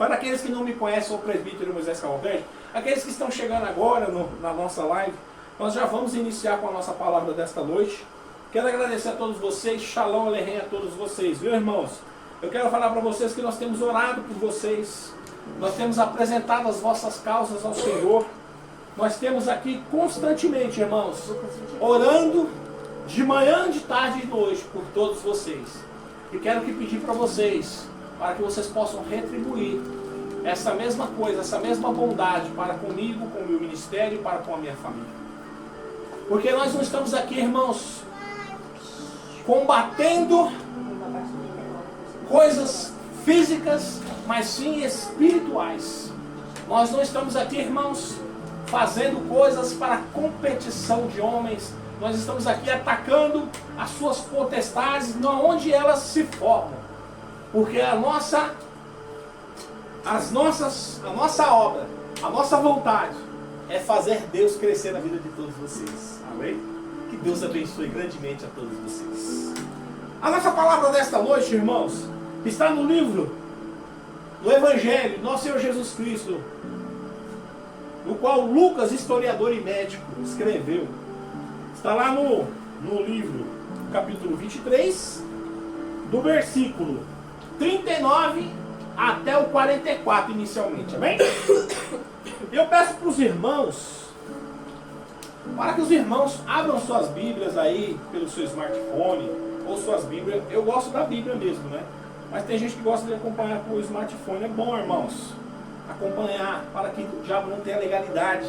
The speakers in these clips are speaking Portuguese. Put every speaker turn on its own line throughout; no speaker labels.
Para aqueles que não me conhecem, sou o presbítero Moisés Cavalcante. Aqueles que estão chegando agora na nossa live, nós já vamos iniciar com a nossa palavra desta noite. Quero agradecer a todos vocês, Shalom Aleichem a todos vocês, viu, irmãos? Eu quero falar para vocês que nós temos orado por vocês, nós temos apresentado as vossas causas ao Senhor, nós temos aqui constantemente, irmãos, orando de manhã, de tarde e de noite por todos vocês. E quero que pedir para vocês, para que vocês possam retribuir essa mesma coisa, essa mesma bondade para comigo, com o meu ministério e para com a minha família. Porque nós não estamos aqui, irmãos, combatendo coisas físicas, mas sim espirituais. Nós não estamos aqui, irmãos, fazendo coisas para competição de homens. Nós estamos aqui atacando as suas potestades, onde elas se formam. Porque a nossa obra, a nossa vontade é fazer Deus crescer na vida de todos vocês. Amém? Que Deus abençoe grandemente a todos vocês. A nossa palavra desta noite, irmãos, está no livro do Evangelho do nosso Senhor Jesus Cristo, no qual Lucas, historiador e médico, escreveu. Está lá no livro, capítulo 23, do versículo 39 até o 44 inicialmente, amém? Eu peço para os irmãos, para que os irmãos abram suas Bíblias aí pelo seu smartphone, ou suas Bíblias. Eu gosto da Bíblia mesmo, né? Mas tem gente que gosta de acompanhar por smartphone. É bom, irmãos, acompanhar, para que o diabo não tenha legalidade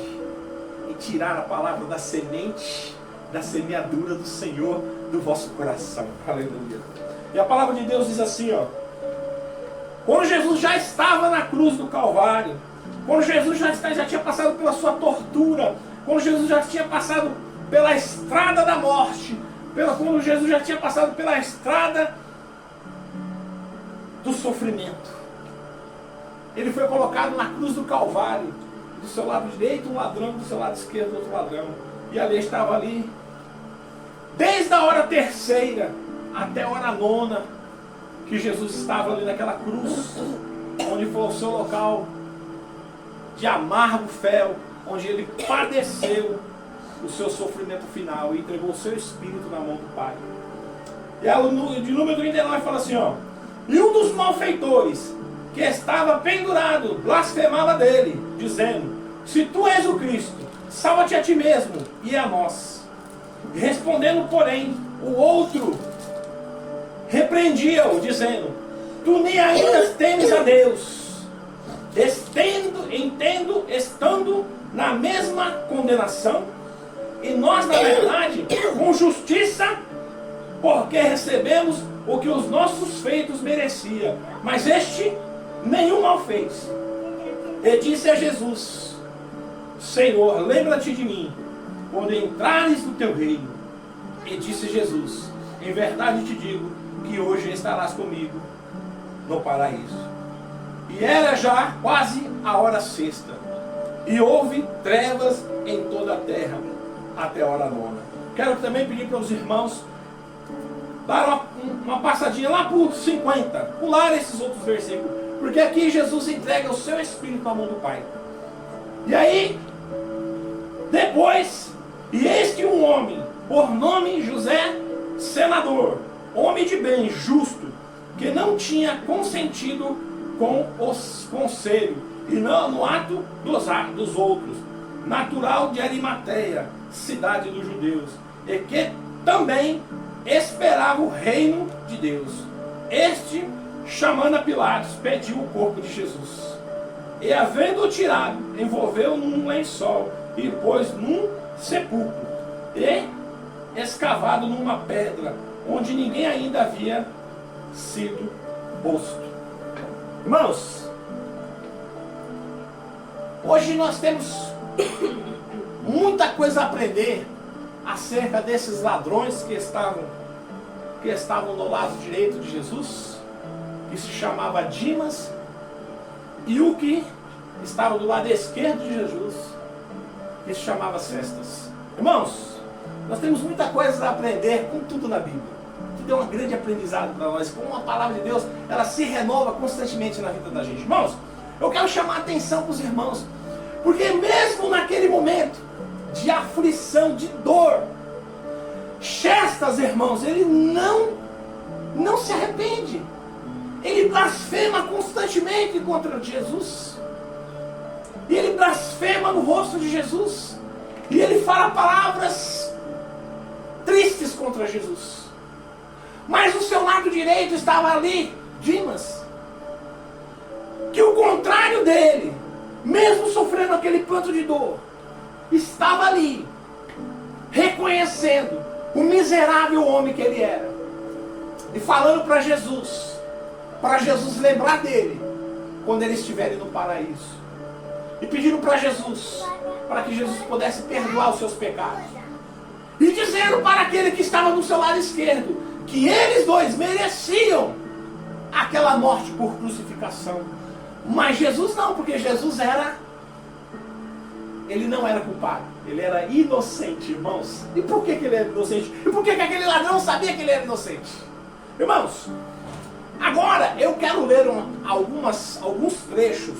em tirar a palavra da semente, da semeadura do Senhor do vosso coração. Aleluia. E a palavra de Deus diz assim, ó: quando Jesus já estava na cruz do Calvário, quando Jesus já tinha passado pela sua tortura, quando Jesus já tinha passado pela estrada da morte, quando Jesus já tinha passado pela estrada do sofrimento, ele foi colocado na cruz do Calvário, do seu lado direito um ladrão, do seu lado esquerdo outro ladrão, e ali estava ali, desde a hora terceira até a hora nona, que Jesus estava ali naquela cruz, onde foi o seu local de amargo fel, onde ele padeceu o seu sofrimento final e entregou o seu espírito na mão do Pai. E aí, de número 39 fala assim, ó: e um dos malfeitores que estava pendurado blasfemava dele, dizendo: se tu és o Cristo, salva-te a ti mesmo e a nós. Respondendo, porém, o outro repreendia-o, dizendo: tu nem ainda temes a Deus, estando na mesma condenação, e nós, na verdade, com justiça, porque recebemos o que os nossos feitos merecia, mas este nenhum mal fez. E disse a Jesus: Senhor, lembra-te de mim quando entrares no teu reino. E disse Jesus: em verdade te digo que hoje estarás comigo no paraíso. E era já quase a hora sexta, e houve trevas em toda a terra até a hora nona. Quero também pedir para os irmãos dar uma passadinha lá para os 50, pular esses outros versículos, porque aqui Jesus entrega o seu Espírito na mão do Pai. E aí, depois, e eis que um homem, por nome José, senador, homem de bem, justo, que não tinha consentido com os conselhos, e não no ato dos outros, natural de Arimateia, cidade dos judeus, e que também esperava o reino de Deus. Este, chamando a Pilatos, pediu o corpo de Jesus. E havendo-o tirado, envolveu num lençol e pôs num sepulcro, e escavado numa pedra, onde ninguém ainda havia sido posto. Irmãos, hoje nós temos muita coisa a aprender acerca desses ladrões que estavam do lado direito de Jesus, que se chamava Dimas, e o que estava do lado esquerdo de Jesus, que se chamava Cestas. Irmãos, nós temos muita coisa a aprender com tudo na Bíblia. Tudo é um grande aprendizado para nós. Como a palavra de Deus, ela se renova constantemente na vida da gente. Irmãos, Eu quero chamar a atenção para os irmãos, porque mesmo naquele momento de aflição, de dor, Chestas, irmãos, ele não se arrepende. Ele blasfema constantemente contra Jesus. E ele blasfema no rosto de Jesus. E ele fala palavras tristes contra Jesus. Mas do seu lado direito estava ali Dimas, que o contrário dele, mesmo sofrendo aquele pranto de dor, estava ali, reconhecendo o miserável homem que ele era. E falando para Jesus lembrar dele, quando ele estiver no paraíso. E pedindo para Jesus, para que Jesus pudesse perdoar os seus pecados. E dizendo para aquele que estava do seu lado esquerdo, que eles dois mereciam aquela morte por crucificação. Mas Jesus não, porque Jesus ele não era culpado, ele era inocente, irmãos. E por que ele era inocente? E por que aquele ladrão sabia que ele era inocente? Irmãos, agora eu quero ler alguns trechos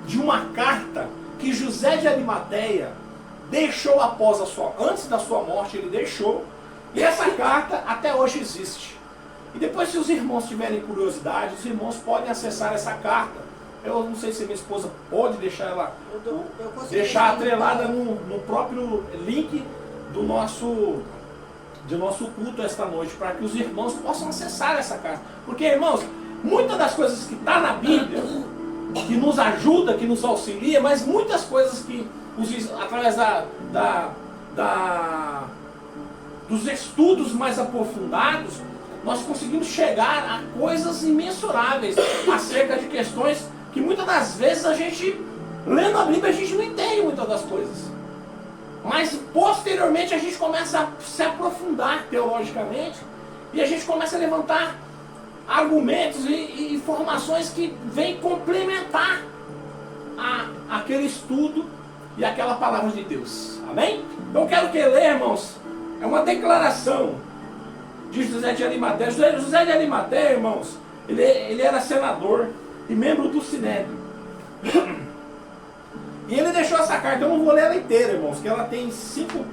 de uma carta que José de Arimateia deixou antes da sua morte, ele deixou. E essa carta até hoje existe. E depois, se os irmãos tiverem curiosidade, os irmãos podem acessar essa carta. Eu não sei se minha esposa pode deixar ela deixar atrelada no próprio link do nosso culto esta noite, para que os irmãos possam acessar essa carta. Porque, irmãos, muitas das coisas que está na Bíblia, que nos ajuda, que nos auxilia, mas muitas coisas que, através dos estudos mais aprofundados, nós conseguimos chegar a coisas imensuráveis acerca de questões que muitas das vezes a gente, lendo a Bíblia, a gente não entende muitas das coisas. Mas posteriormente a gente começa a se aprofundar teologicamente e a gente começa a levantar argumentos e informações que vêm complementar aquele estudo e aquela palavra de Deus. Amém? Então eu quero ler, irmãos, é uma declaração de José de Arimateia. José de Arimateia, irmãos, ele era senador e membro do Sinédrio. E ele deixou essa carta. Eu não vou ler ela inteira, irmãos, que ela tem cinco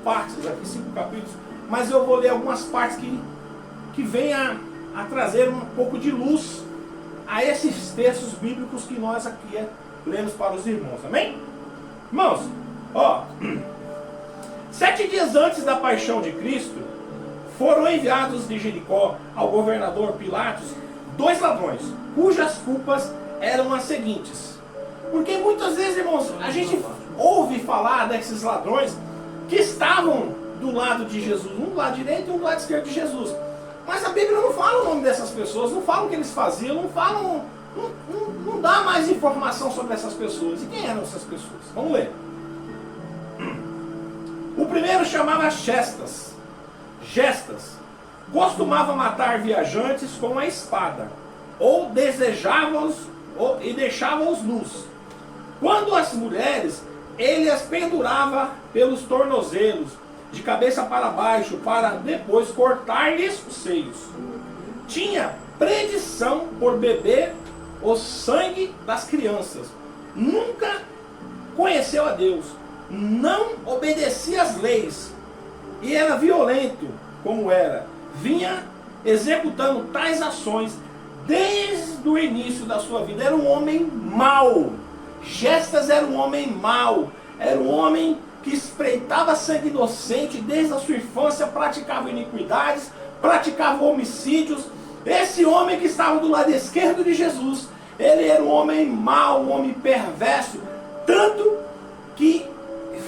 partes aqui, 5 capítulos. Mas eu vou ler algumas partes que vêm a trazer um pouco de luz a esses textos bíblicos que nós aqui lemos para os irmãos. Amém? Irmãos, 7 dias antes da paixão de Cristo, foram enviados de Jericó ao governador Pilatos 2 ladrões, cujas culpas eram as seguintes. Porque muitas vezes, irmãos, a gente ouve falar desses ladrões que estavam do lado de Jesus, um do lado direito e um do lado esquerdo de Jesus. Mas a Bíblia não fala o nome dessas pessoas, não fala o que eles faziam, não dá mais informação sobre essas pessoas. E quem eram essas pessoas? Vamos ler. O primeiro chamava Gestas, costumava matar viajantes com a espada, ou desejava-os e deixava-os nus. Quando as mulheres, ele as pendurava pelos tornozelos, de cabeça para baixo, para depois cortar-lhes os seios. Tinha predição por beber o sangue das crianças. Nunca conheceu a Deus, não obedecia às leis, e era violento como era. Vinha executando tais ações desde o início da sua vida. Era um homem mau. Gestas era um homem mau. Era um homem que espreitava sangue inocente desde a sua infância, praticava iniquidades, praticava homicídios. Esse homem que estava do lado esquerdo de Jesus, ele era um homem mau, um homem perverso, tanto que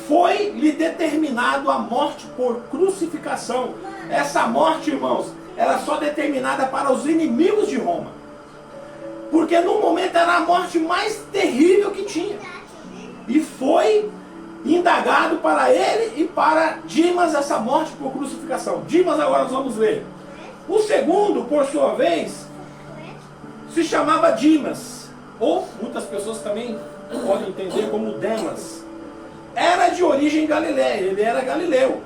foi-lhe determinado a morte por crucificação. Essa morte, irmãos, era só determinada para os inimigos de Roma. Porque no momento era a morte mais terrível que tinha. E foi indagado para ele e para Dimas essa morte por crucificação. Dimas agora nós vamos ler. O segundo, por sua vez, se chamava Dimas, ou muitas pessoas também podem entender como Demas. Era de origem galileia, ele era galileu.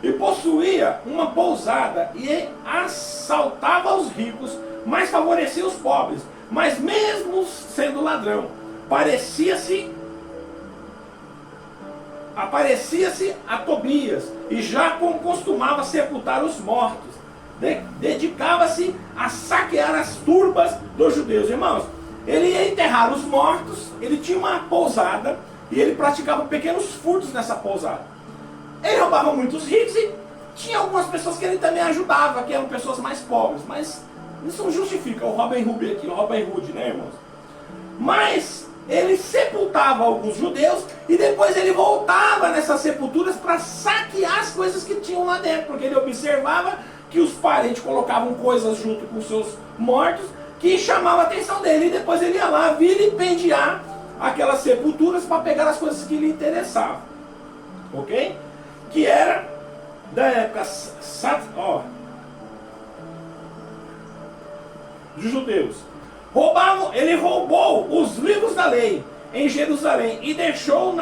E possuía uma pousada e assaltava os ricos, mas favorecia os pobres. Mas mesmo sendo ladrão, aparecia-se a Tobias, e já costumava sepultar os mortos. Dedicava-se a saquear as turbas dos judeus. Irmãos, ele ia enterrar os mortos, ele tinha uma pousada, e ele praticava pequenos furtos nessa pousada. Ele roubava muitos ricos e tinha algumas pessoas que ele também ajudava, que eram pessoas mais pobres. Mas isso não justifica o Robin Hood aqui, o Robin Hood, né, irmãos? Mas ele sepultava alguns judeus e depois ele voltava nessas sepulturas para saquear as coisas que tinham lá dentro, porque ele observava que os parentes colocavam coisas junto com seus mortos que chamavam a atenção dele, e depois ele ia lá vilipendiar aquelas sepulturas para pegar as coisas que lhe interessavam, ok? Que era da época dos judeus. Ele roubou os livros da lei em Jerusalém e deixou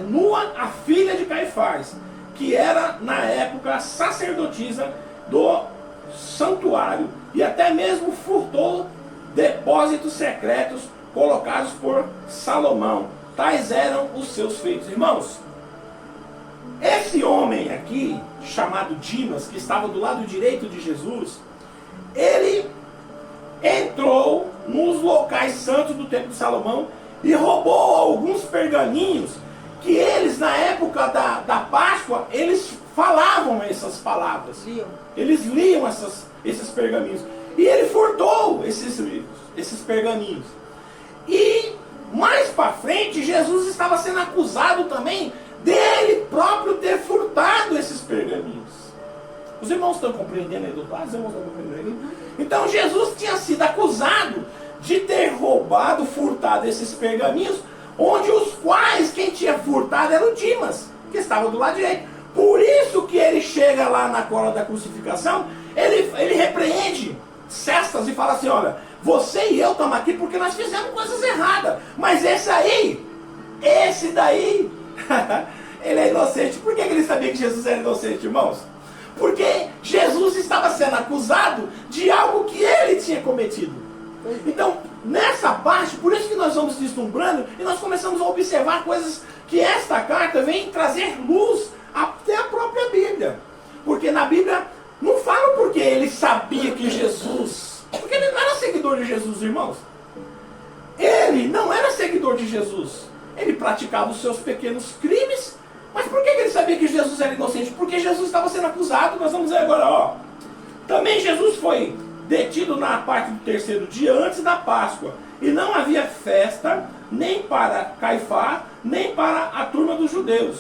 nua a filha de Caifás, que era na época sacerdotisa do santuário, e até mesmo furtou depósitos secretos colocados por Salomão. Tais eram os seus feitos. Irmãos, esse homem aqui, chamado Dimas, que estava do lado direito de Jesus, ele entrou nos locais santos do templo de Salomão e roubou alguns pergaminhos que eles, na época da Páscoa, eles falavam essas palavras. Eles liam esses pergaminhos. E ele furtou esses livros, esses pergaminhos. E mais para frente, Jesus estava sendo acusado também dele próprio ter furtado esses pergaminhos. Os irmãos estão compreendendo aí, doutor? Os irmãos estão compreendendo aí? Então Jesus tinha sido acusado de ter roubado, furtado esses pergaminhos, onde os quais quem tinha furtado era o Dimas, que estava do lado direito. Por isso que ele chega lá na hora da crucificação, ele repreende Cestas e fala assim: olha, você e eu estamos aqui porque nós fizemos coisas erradas, mas esse daí, ele é inocente. Por que ele sabia que Jesus era inocente, irmãos? Porque Jesus estava sendo acusado de algo que ele tinha cometido. Então, nessa parte, por isso que nós vamos deslumbrando e nós começamos a observar coisas que esta carta vem trazer luz até a própria Bíblia. Porque na Bíblia não fala porque ele sabia que Jesus... Porque ele não era seguidor de Jesus, irmãos. Ele não era seguidor de Jesus. Ele praticava os seus pequenos crimes. Mas por que ele sabia que Jesus era inocente? Porque Jesus estava sendo acusado. Nós vamos ver agora, ó. Também Jesus foi detido na parte do terceiro dia antes da Páscoa. E não havia festa nem para Caifás, nem para a turma dos judeus.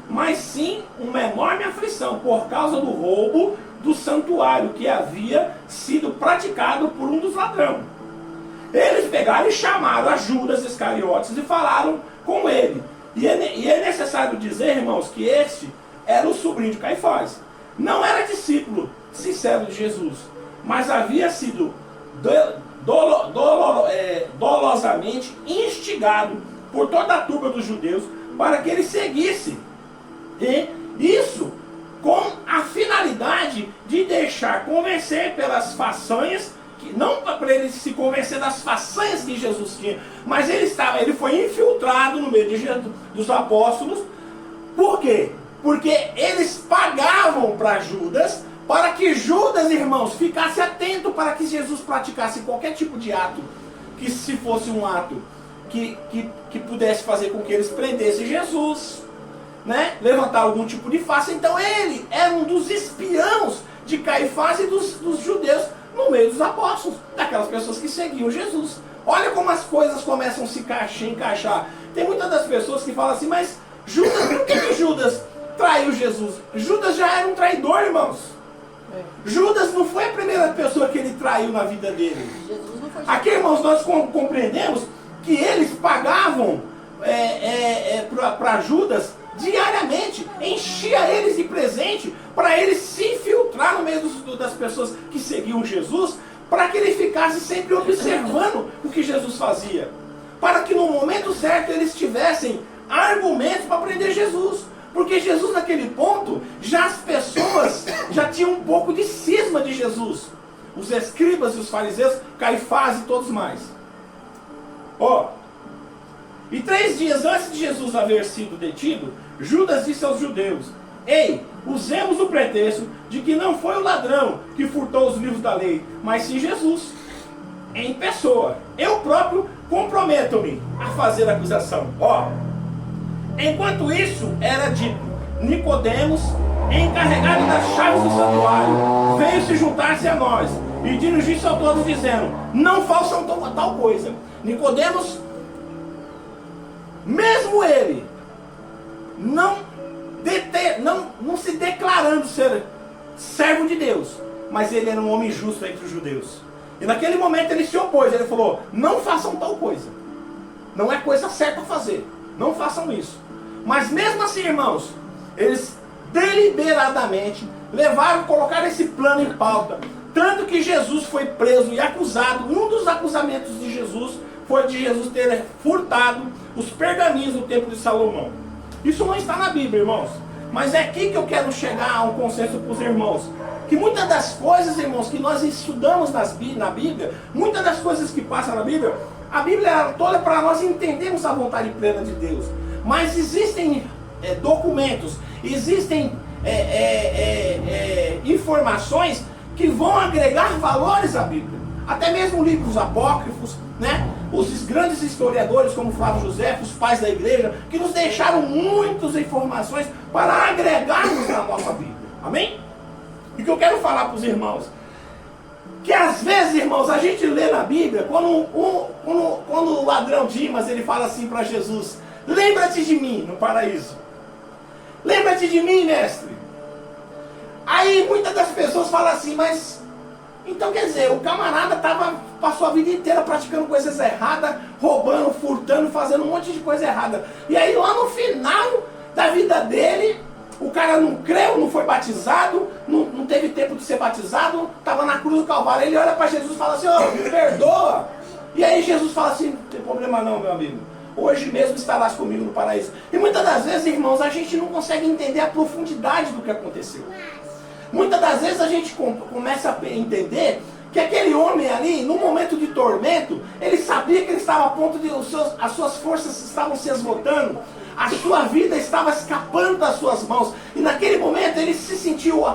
Mas sim uma enorme aflição por causa do roubo do santuário que havia sido praticado por um dos ladrões. Eles pegaram e chamaram a Judas Iscariotes e falaram com ele. E é necessário dizer, irmãos, que este era o sobrinho de Caifás. Não era discípulo sincero de Jesus, mas havia sido dolosamente instigado por toda a turba dos judeus para que ele seguisse. E isso com a finalidade de deixar convencer pelas façanhas, que não para ele se convencer das façanhas que Jesus tinha, mas ele foi infiltrado no meio dos apóstolos. Por quê? Porque eles pagavam para Judas, para que Judas, irmãos, ficasse atento para que Jesus praticasse qualquer tipo de ato, que se fosse um ato que pudesse fazer com que eles prendessem Jesus, né? Levantar algum tipo de face. Então ele era um dos espiãos de Caifás e dos judeus no meio dos apóstolos, daquelas pessoas que seguiam Jesus. Olha como as coisas começam a se encaixar. Tem muitas das pessoas que falam assim: mas Judas, por que Judas traiu Jesus? Judas já era um traidor, irmãos. Judas não foi a primeira pessoa que ele traiu na vida dele. Jesus não foi. Aqui, irmãos, nós compreendemos que eles pagavam para Judas diariamente, enchia eles de presente para ele se infiltrar no meio das pessoas que seguiam Jesus, para que ele ficasse sempre observando o que Jesus fazia, para que no momento certo eles tivessem argumentos para prender Jesus. Porque Jesus, naquele ponto, já as pessoas já tinham um pouco de cisma de Jesus. os escribas e os fariseus, Caifás e todos mais. E 3 dias antes de Jesus haver sido detido, Judas disse aos judeus: ei, usemos o pretexto de que não foi o ladrão que furtou os livros da lei, mas sim Jesus, em pessoa. Eu próprio comprometo-me a fazer a acusação. Enquanto isso era dito, Nicodemos, encarregado das chaves do santuário, veio se juntar-se a nós e dirigiu-se a todos dizendo: não façam tal coisa. Nicodemos, mesmo ele, não se declarando ser servo de Deus, mas ele era um homem justo entre os judeus. E naquele momento ele se opôs, ele falou: não façam tal coisa, não é coisa certa a fazer, não façam isso. Mas mesmo assim, irmãos, eles deliberadamente colocaram esse plano em pauta, tanto que Jesus foi preso e acusado. Um dos acusamentos de Jesus foi de Jesus ter furtado os pergaminhos do templo de Salomão. Isso não está na Bíblia, irmãos, mas é aqui que eu quero chegar a um consenso com os irmãos, que muitas das coisas, irmãos, que nós estudamos na Bíblia, muitas das coisas que passam na Bíblia, a Bíblia é toda para nós entendermos a vontade plena de Deus. Mas existem documentos, existem informações que vão agregar valores à Bíblia. Até mesmo livros apócrifos, né? Os grandes historiadores como Flávio José, os pais da igreja, que nos deixaram muitas informações para agregarmos na nossa Bíblia. Amém? E o que eu quero falar para os irmãos, que às vezes, irmãos, a gente lê na Bíblia, quando o ladrão Dimas, ele fala assim para Jesus: lembra-te de mim no paraíso. Lembra-te de mim, mestre. Aí muitas das pessoas falam assim: mas então quer dizer, o camarada passou a vida inteira praticando coisas erradas, roubando, furtando, fazendo um monte de coisa errada. E aí lá no final da vida dele, o cara não creu, não foi batizado, não teve tempo de ser batizado, estava na cruz do Calvário. Ele olha para Jesus e fala assim: me perdoa. E aí Jesus fala assim: não tem problema não, meu amigo. Hoje mesmo estarás comigo no paraíso. E muitas das vezes, irmãos, a gente não consegue entender a profundidade do que aconteceu. Muitas das vezes a gente começa a entender que aquele homem ali, no momento de tormento, ele sabia que ele estava a ponto de as suas forças estavam se esgotando, a sua vida estava escapando das suas mãos. E naquele momento ele se sentiu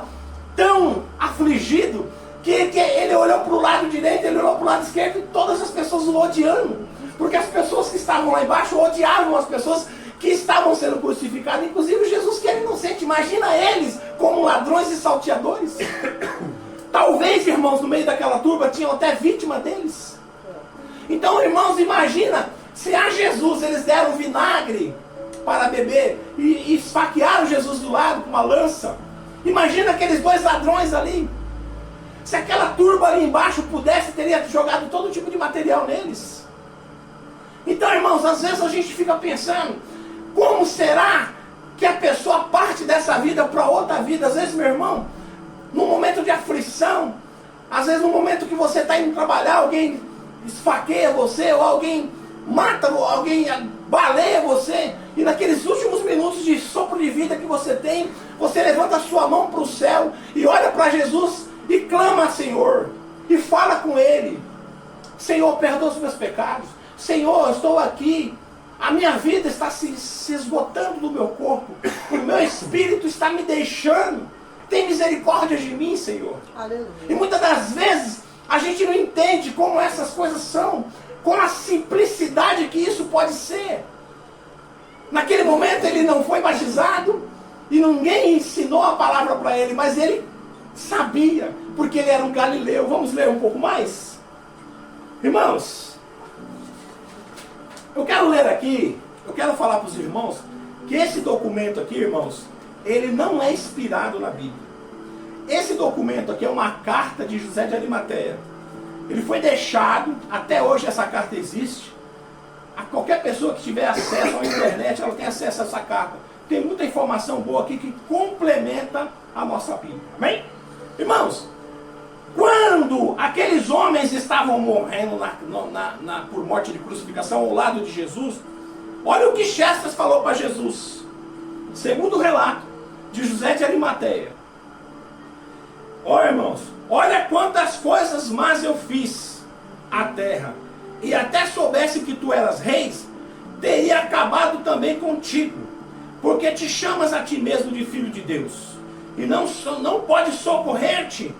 tão afligido que ele olhou para o lado direito, ele olhou para o lado esquerdo, e todas as pessoas o odiando. Porque as pessoas que estavam lá embaixo odiavam as pessoas que estavam sendo crucificadas, inclusive Jesus, que era inocente. Imagina eles como ladrões e salteadores. Talvez, irmãos, no meio daquela turba tinham até vítima deles. Então, irmãos, imagina se a Jesus eles deram vinagre para beber e esfaquearam Jesus do lado com uma lança. Imagina aqueles 2 ladrões ali. Se aquela turba ali embaixo pudesse, teria jogado todo tipo de material neles. Então, irmãos, às vezes a gente fica pensando: como será que a pessoa parte dessa vida para outra vida? Às vezes, meu irmão, num momento de aflição, às vezes no momento que você está indo trabalhar, alguém esfaqueia você, ou alguém mata, ou alguém baleia você, e naqueles últimos minutos de sopro de vida que você tem, você levanta a sua mão para o céu e olha para Jesus e clama: Senhor, e fala com Ele: Senhor, perdoa os meus pecados. Senhor, eu estou aqui, a minha vida está se esgotando do meu corpo, o meu espírito está me deixando, tem misericórdia de mim, Senhor. Aleluia. E muitas das vezes a gente não entende como essas coisas são, com a simplicidade que isso pode ser. Naquele momento ele não foi batizado e ninguém ensinou a palavra para ele, mas ele sabia, porque ele era um galileu. Vamos ler um pouco mais? Irmãos, eu quero ler aqui, eu quero falar para os irmãos que esse documento aqui, irmãos, ele não é inspirado na Bíblia. Esse documento aqui é uma carta de José de Arimateia. Ele foi deixado, até hoje essa carta existe. A qualquer pessoa que tiver acesso à internet, ela tem acesso a essa carta. Tem muita informação boa aqui que complementa a nossa Bíblia. Amém? Irmãos, quando aqueles homens estavam morrendo por morte de crucificação ao lado de Jesus, olha o que Chestas falou para Jesus. Segundo o relato de José de Arimateia: Ó irmãos, olha quantas coisas más eu fiz à terra, e até soubesse que tu eras reis, teria acabado também contigo, porque te chamas a ti mesmo de filho de Deus, e não pode socorrer-te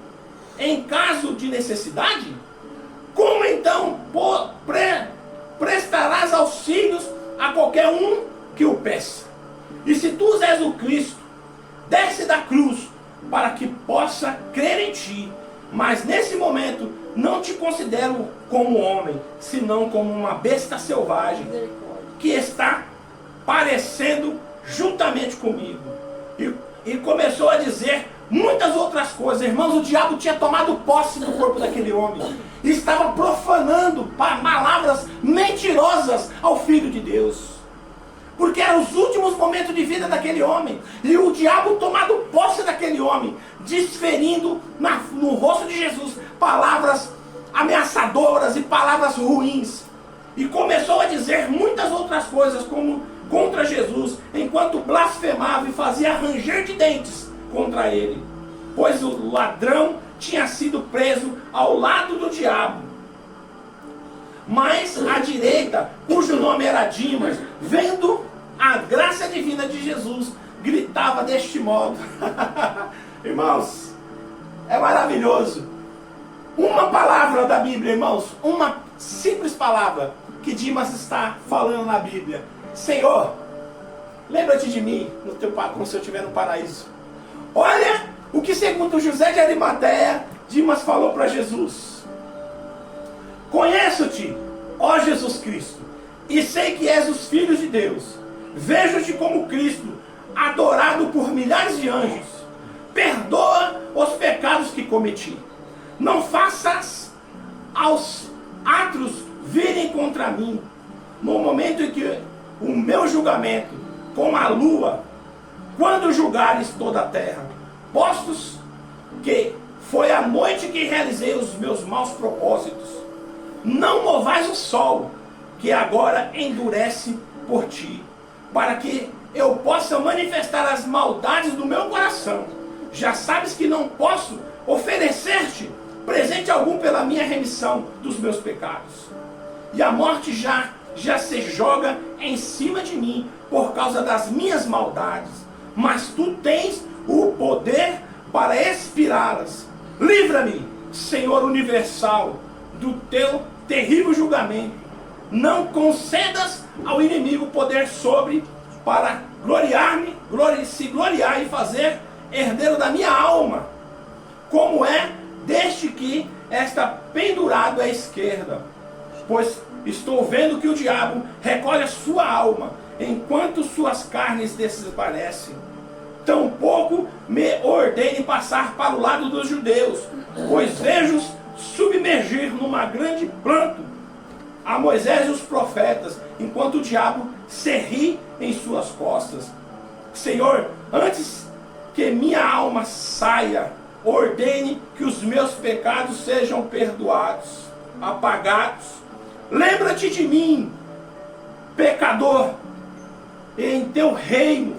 em caso de necessidade? Como então prestarás auxílios a qualquer um que o peça? E se tu és o Cristo, desce da cruz, para que possa crer em ti. Mas nesse momento não te considero como homem, senão como uma besta selvagem, que está parecendo juntamente comigo. E começou a dizer muitas outras coisas. Irmãos, o diabo tinha tomado posse do corpo daquele homem e estava profanando palavras mentirosas ao Filho de Deus, porque eram os últimos momentos de vida daquele homem, e o diabo tomado posse daquele homem, desferindo no rosto de Jesus palavras ameaçadoras e palavras ruins, e começou a dizer muitas outras coisas como contra Jesus, enquanto blasfemava e fazia ranger de dentes contra ele, pois o ladrão tinha sido preso ao lado do diabo. Mas à direita, cujo nome era Dimas, vendo a graça divina de Jesus, gritava deste modo. Irmãos, é maravilhoso. Uma palavra da Bíblia, irmãos, uma simples palavra que Dimas está falando na Bíblia: Senhor, lembra-te de mim como se eu estiver no paraíso. Olha o que, segundo José de Arimateia, Dimas falou para Jesus: Conheço-te, ó Jesus Cristo, e sei que és os filhos de Deus. Vejo-te como Cristo, adorado por milhares de anjos. Perdoa os pecados que cometi. Não faças aos atros virem contra mim, no momento em que o meu julgamento com a lua, quando julgares toda a terra, postos que foi a noite que realizei os meus maus propósitos. Não movais o sol, que agora endurece por ti, para que eu possa manifestar as maldades do meu coração. Já sabes que não posso oferecer-te presente algum pela minha remissão dos meus pecados. E a morte já se joga em cima de mim por causa das minhas maldades. Mas tu tens o poder para expirá-las. Livra-me, Senhor universal, do teu terrível julgamento. Não concedas ao inimigo poder sobre, para se gloriar e fazer herdeiro da minha alma, como é deste que está pendurado à esquerda. Pois estou vendo que o diabo recolhe a sua alma, enquanto suas carnes desvalecem. Tampouco me ordene passar para o lado dos judeus, pois vejo-os submergir numa grande pranto a Moisés e os profetas, enquanto o diabo se ri em suas costas. Senhor, antes que minha alma saia, ordene que os meus pecados sejam perdoados, apagados. Lembra-te de mim, pecador, em teu reino,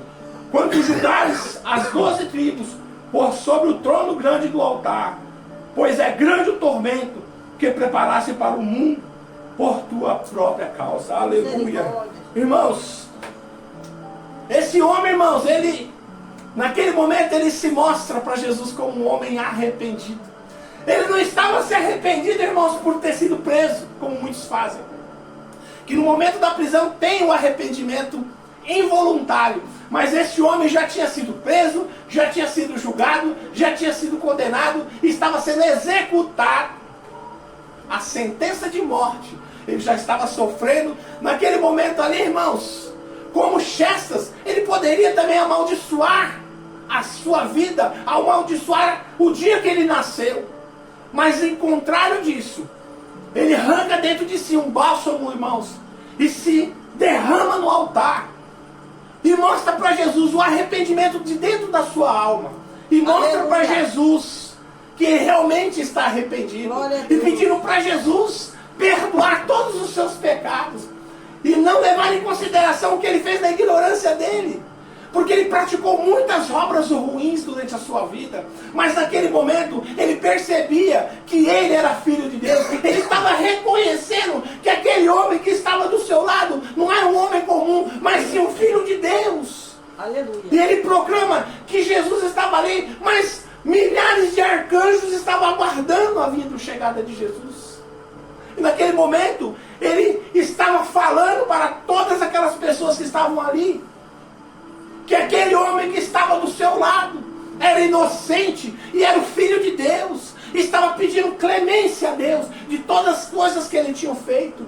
quando julgares as 12 tribos por sobre o trono grande do altar, pois é grande o tormento que preparaste para o mundo por tua própria causa. Aleluia. Irmãos, esse homem, irmãos, ele, naquele momento, ele se mostra para Jesus como um homem arrependido. Ele não estava se arrependido, irmãos, por ter sido preso, como muitos fazem. Que no momento da prisão tem o arrependimento involuntário. Mas esse homem já tinha sido preso, já tinha sido julgado, já tinha sido condenado, e estava sendo executado. A sentença de morte, ele já estava sofrendo. Naquele momento ali, irmãos, como Chestas, ele poderia também amaldiçoar a sua vida, amaldiçoar o dia que ele nasceu. Mas em contrário disso, ele arranca dentro de si um bálsamo, irmãos, e se derrama no altar. E mostra para Jesus o arrependimento de dentro da sua alma. E mostra para Jesus que realmente está arrependido. E pedindo para Jesus perdoar todos os seus pecados. E não levar em consideração o que ele fez na ignorância dele. porque ele praticou muitas obras ruins durante a sua vida, mas naquele momento ele percebia que ele era filho de Deus. Ele estava reconhecendo que aquele homem que estava do seu lado não era um homem comum, mas sim um filho de Deus.
Aleluia.
E ele proclama que Jesus estava ali, mas milhares de arcanjos estavam aguardando a vinda e chegada de Jesus. E naquele momento ele estava falando para todas aquelas pessoas que estavam ali que aquele homem que estava do seu lado era inocente e era o filho de Deus. Estava pedindo clemência a Deus de todas as coisas que ele tinha feito.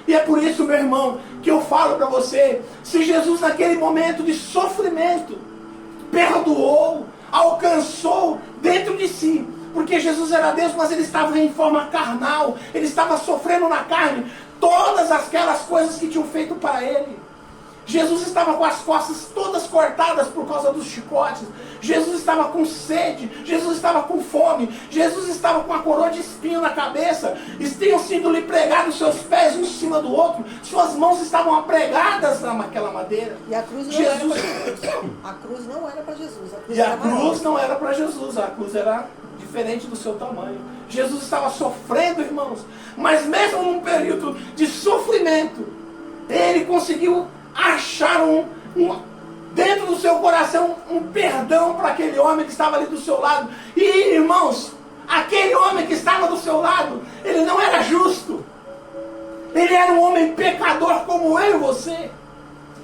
E é por isso, meu irmão, que eu falo para você, se Jesus naquele momento de sofrimento perdoou, alcançou dentro de si, porque Jesus era Deus, mas ele estava em forma carnal, ele estava sofrendo na carne todas aquelas coisas que tinham feito para ele. Jesus estava com as costas todas cortadas por causa dos chicotes. Jesus estava com sede. Jesus estava com fome. Jesus estava com a coroa de espinho na cabeça. Tinham sido lhe pregados seus pés um em cima do outro. Suas mãos estavam pregadas naquela madeira.
E a cruz não
Jesus...
era para Jesus. A cruz não era para Jesus.
E a cruz não era para Jesus. A cruz era diferente do seu tamanho. Jesus estava sofrendo, irmãos. Mas mesmo num período de sofrimento, ele conseguiu achar dentro do seu coração um perdão para aquele homem que estava ali do seu lado. E irmãos, aquele homem que estava do seu lado, ele não era justo. Ele era um homem pecador como eu e você.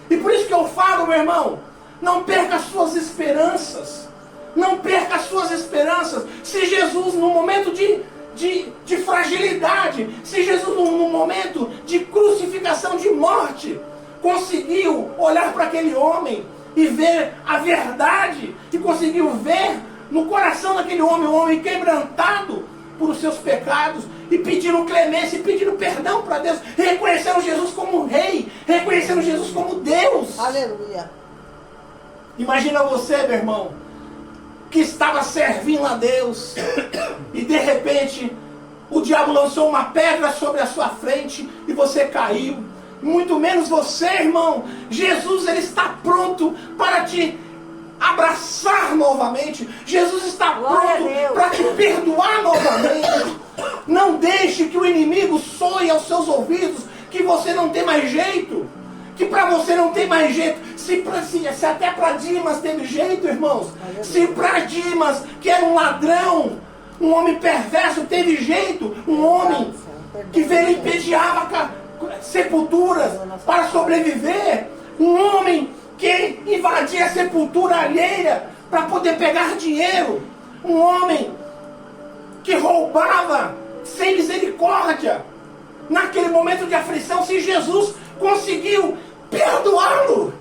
E por isso que eu falo, meu irmão, não perca as suas esperanças. Não perca as suas esperanças. Se Jesus no momento de fragilidade, se Jesus no momento de crucificação, de morte, conseguiu olhar para aquele homem e ver a verdade, e conseguiu ver no coração daquele homem, um homem quebrantado por os seus pecados, e pedindo clemência, e pedindo perdão para Deus, reconhecendo Jesus como rei, reconhecendo Jesus como Deus.
Aleluia.
Imagina você, meu irmão, que estava servindo a Deus, e de repente o diabo lançou uma pedra sobre a sua frente, e você caiu. Muito menos você, irmão. Jesus, ele está pronto para te abraçar novamente. Jesus está pronto para te perdoar novamente. Não deixe que o inimigo soe aos seus ouvidos que você não tem mais jeito, que para você não tem mais jeito. Se até para Dimas teve jeito, irmãos. Se para Dimas, que era um ladrão, um homem perverso, teve jeito, um homem que vilipendiava sepulturas para sobreviver, um homem que invadia a sepultura alheia para poder pegar dinheiro, um homem que roubava sem misericórdia, naquele momento de aflição, se Jesus conseguiu perdoá-lo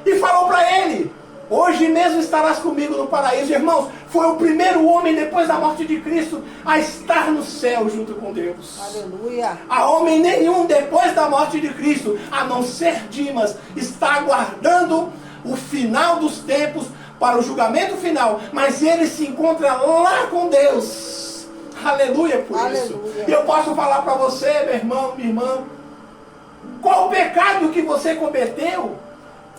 e falou para ele: hoje mesmo estarás comigo no paraíso. Irmãos, foi o primeiro homem depois da morte de Cristo a estar no céu junto com Deus.
Aleluia.
Há homem nenhum depois da morte de Cristo, a não ser Dimas, está aguardando o final dos tempos para o julgamento final, mas ele se encontra lá com Deus. Aleluia por isso. E eu posso falar para você, meu irmão, minha irmã, qual o pecado que você cometeu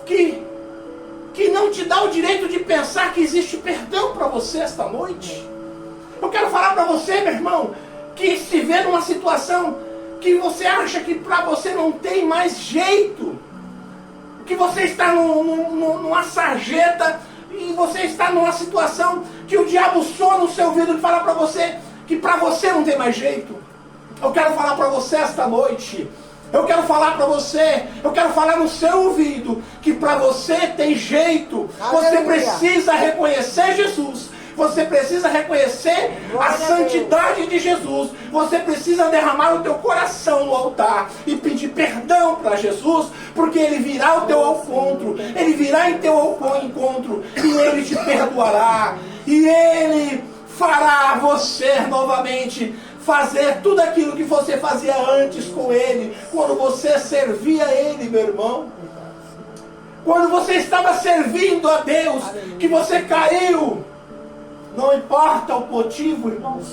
que não te dá o direito de pensar que existe perdão para você esta noite? Eu quero falar para você, meu irmão, que se vê numa situação que você acha que para você não tem mais jeito, que você está numa sarjeta, e você está numa situação que o diabo soa no seu ouvido e fala para você que para você não tem mais jeito. Eu quero falar para você esta noite, eu quero falar para você, eu quero falar no seu ouvido, que para você tem jeito. Você precisa reconhecer Jesus. Você precisa reconhecer a santidade de Jesus. Você precisa derramar o teu coração no altar e pedir perdão para Jesus, porque Ele virá ao teu encontro. Ele virá em teu encontro e Ele te perdoará. E Ele fará você novamente fazer tudo aquilo que você fazia antes com Ele, quando você servia a Ele, meu irmão. Quando você estava servindo a Deus, que você caiu. Não importa o motivo, irmãos.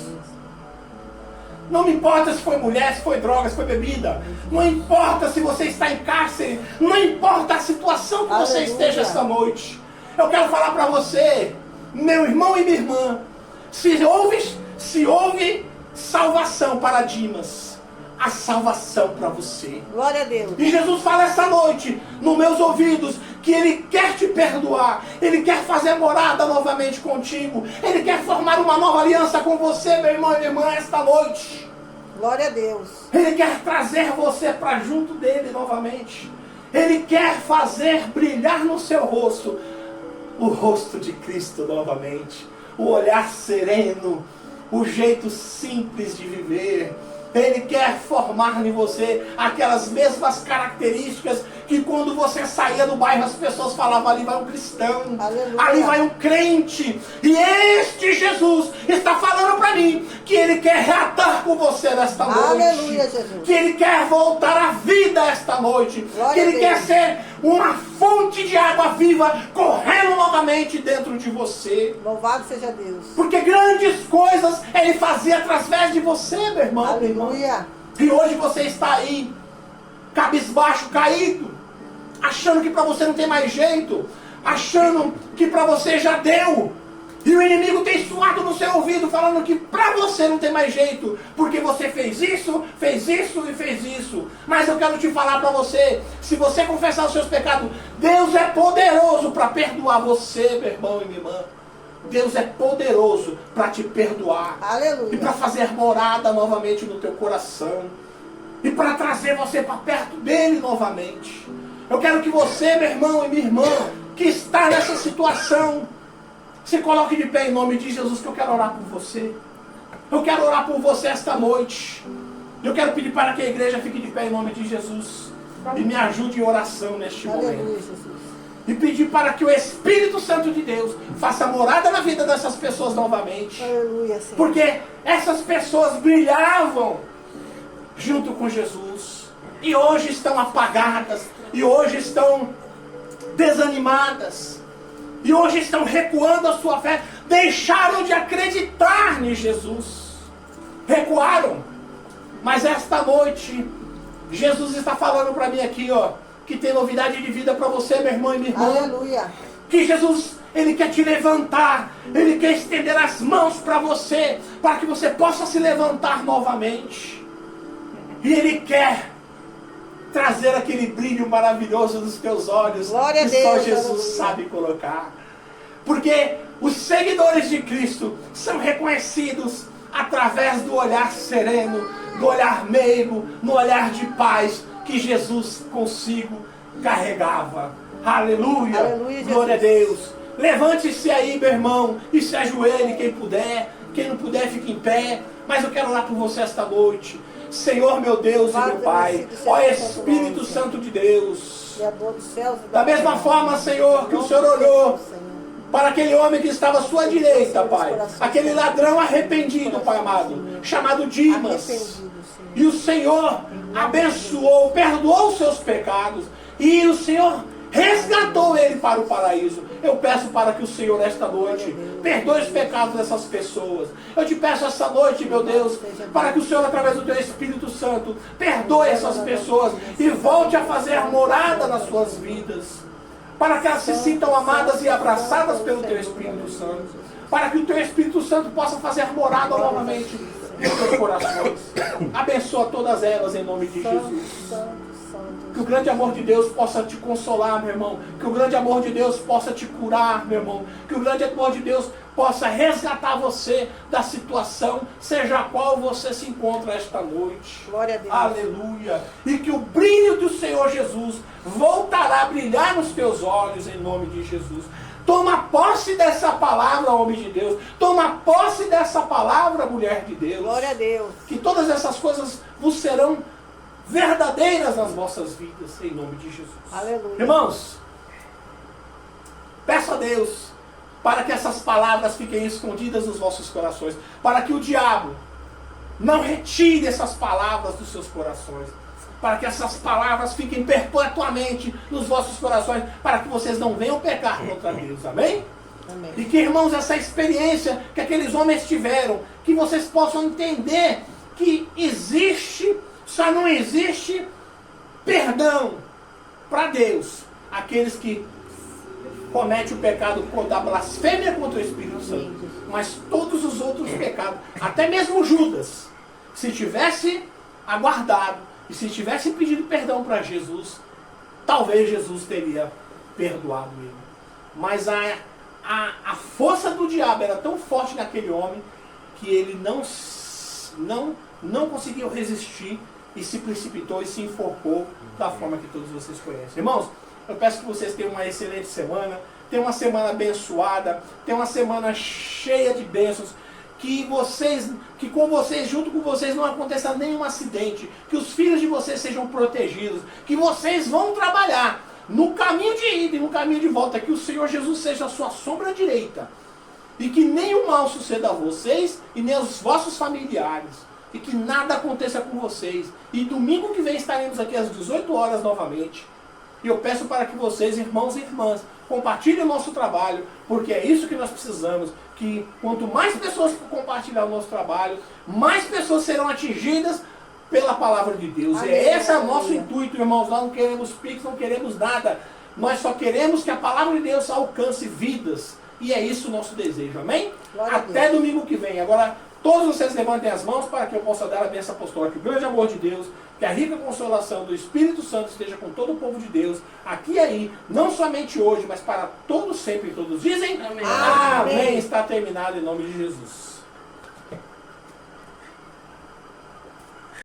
Não me importa se foi mulher, se foi droga, se foi bebida. Não importa se você está em cárcere. Não importa a situação que você esteja esta noite. Eu quero falar para você, meu irmão e minha irmã, se houve salvação para Dimas, a salvação para você.
Glória a Deus.
E Jesus fala essa noite, nos meus ouvidos, que Ele quer te perdoar. Ele quer fazer morada novamente contigo. Ele quer formar uma nova aliança com você, meu irmão e minha irmã, esta noite.
Glória a Deus.
Ele quer trazer você para junto dele novamente. Ele quer fazer brilhar no seu rosto o rosto de Cristo novamente. O olhar sereno, o jeito simples de viver. Ele quer formar em você aquelas mesmas características que quando você saía do bairro as pessoas falavam, ali vai um cristão,
Aleluia.
ali vai um crente. E este Jesus está falando para mim que Ele quer reatar com você nesta noite.
Aleluia, Jesus.
Que Ele quer voltar à vida esta noite.
Glória
que Ele
a
quer
Deus.
ser uma fonte de água viva correndo novamente dentro de você.
Louvado seja Deus.
Porque grandes coisas Ele fazia através de você, meu irmão. minha irmã.
Aleluia.
E hoje você está aí, cabisbaixo, caído, achando que para você não tem mais jeito, achando que para você já deu. E o inimigo tem suado no seu ouvido, falando que para você não tem mais jeito, porque você fez isso e fez isso. Mas eu quero te falar para você, se você confessar os seus pecados, Deus é poderoso para perdoar você, meu irmão e minha irmã. Deus é poderoso para te perdoar.
Aleluia.
E para fazer morada novamente no teu coração. E para trazer você para perto dele novamente. Eu quero que você, meu irmão e minha irmã, que está nessa situação, se coloque de pé em nome de Jesus, que eu quero orar por você. Eu quero orar por você esta noite. Eu quero pedir para que a igreja fique de pé em nome de Jesus. E me ajude em oração neste
Aleluia,
momento.
Jesus.
E pedir para que o Espírito Santo de Deus faça morada na vida dessas pessoas novamente.
Aleluia, Senhor.
Porque essas pessoas brilhavam junto com Jesus. E hoje estão apagadas. E hoje estão desanimadas. E hoje estão recuando a sua fé. Deixaram de acreditar em Jesus. Recuaram. Mas esta noite, Jesus está falando para mim aqui, ó, que tem novidade de vida para você, meu irmão e minha irmã.
Aleluia.
Que Jesus, Ele quer te levantar. Ele quer estender as mãos para você, para que você possa se levantar novamente. E Ele quer trazer aquele brilho maravilhoso dos teus olhos.
Glória a
que só
Deus,
Jesus
aleluia.
sabe colocar. Porque os seguidores de Cristo são reconhecidos através do olhar sereno, do olhar meigo, no olhar de paz que Jesus consigo carregava. Aleluia!
Aleluia, Jesus.
Glória a Deus! Levante-se aí, meu irmão, e se ajoelhe quem puder. Quem não puder, fique em pé. Mas eu quero orar por você esta noite. Senhor, meu Deus e meu Pai, ó Espírito Santo de Deus,
Criador dos céus e
da mesma forma, Senhor, que o Senhor olhou para aquele homem que estava à sua direita, Pai, aquele ladrão arrependido, Pai amado, chamado Dimas,
Arrependido, Senhor.
e o Senhor abençoou, perdoou os seus pecados, e o Senhor resgatou ele para o paraíso. Eu peço para que o Senhor, esta noite, perdoe os pecados dessas pessoas. Eu te peço esta noite, meu Deus, para que o Senhor, através do teu Espírito Santo, perdoe essas pessoas e volte a fazer morada nas suas vidas, para que elas se sintam amadas e abraçadas pelo teu Espírito Santo, para que o teu Espírito Santo possa fazer morada novamente nos teus corações. Abençoa todas elas em nome de Jesus. Que o grande amor de Deus possa te consolar, meu irmão. Que o grande amor de Deus possa te curar, meu irmão. Que o grande amor de Deus possa resgatar você da situação, seja a qual você se encontra esta noite.
Glória a Deus.
Aleluia. E que o brilho do Senhor Jesus voltará a brilhar nos teus olhos em nome de Jesus. Toma posse dessa palavra, homem de Deus. Toma posse dessa palavra, mulher de Deus.
Glória a Deus.
Que todas essas coisas vos serão verdadeiras nas vossas vidas, em nome de Jesus.
Aleluia.
Irmãos, peço a Deus para que essas palavras fiquem escondidas nos vossos corações, para que o diabo não retire essas palavras dos seus corações, para que essas palavras fiquem perpetuamente nos vossos corações, para que vocês não venham pecar contra Deus, amém?
Amém.
E que, irmãos, essa experiência que aqueles homens tiveram, que vocês possam entender que existe, só não existe perdão para Deus. Aqueles que cometem o pecado da blasfêmia contra o Espírito Santo. Mas todos os outros pecados, até mesmo Judas, se tivesse aguardado e se tivesse pedido perdão para Jesus, talvez Jesus teria perdoado ele. Mas a força do diabo era tão forte naquele homem que ele não conseguiu resistir e se precipitou e se enforcou da forma que todos vocês conhecem. Irmãos, eu peço que vocês tenham uma excelente semana, tenham uma semana abençoada, tenham uma semana cheia de bênçãos, que com vocês, junto com vocês, não aconteça nenhum acidente, que os filhos de vocês sejam protegidos, que vocês vão trabalhar no caminho de ida e no caminho de volta, que o Senhor Jesus seja a sua sombra direita, e que nenhum mal suceda a vocês e nem aos vossos familiares, e que nada aconteça com vocês. E domingo que vem estaremos aqui às 18 horas novamente. E eu peço para que vocês, irmãos e irmãs, compartilhem o nosso trabalho, porque é isso que nós precisamos, que quanto mais pessoas compartilhar o nosso trabalho, mais pessoas serão atingidas pela palavra de Deus.
Amém.
E esse é o nosso intuito, irmãos. Nós não queremos pix, não queremos nada. Nós só queremos que a palavra de Deus alcance vidas. E é isso o nosso desejo, amém?
Glória a
Até
Deus.
domingo que vem. Agora, todos vocês levantem as mãos para que eu possa dar a bênção apostólica. O grande amor de Deus, que a rica consolação do Espírito Santo esteja com todo o povo de Deus, aqui e aí, não somente hoje, mas para todos sempre e todos dizem,
Amém.
Amém. Está terminado em nome de Jesus.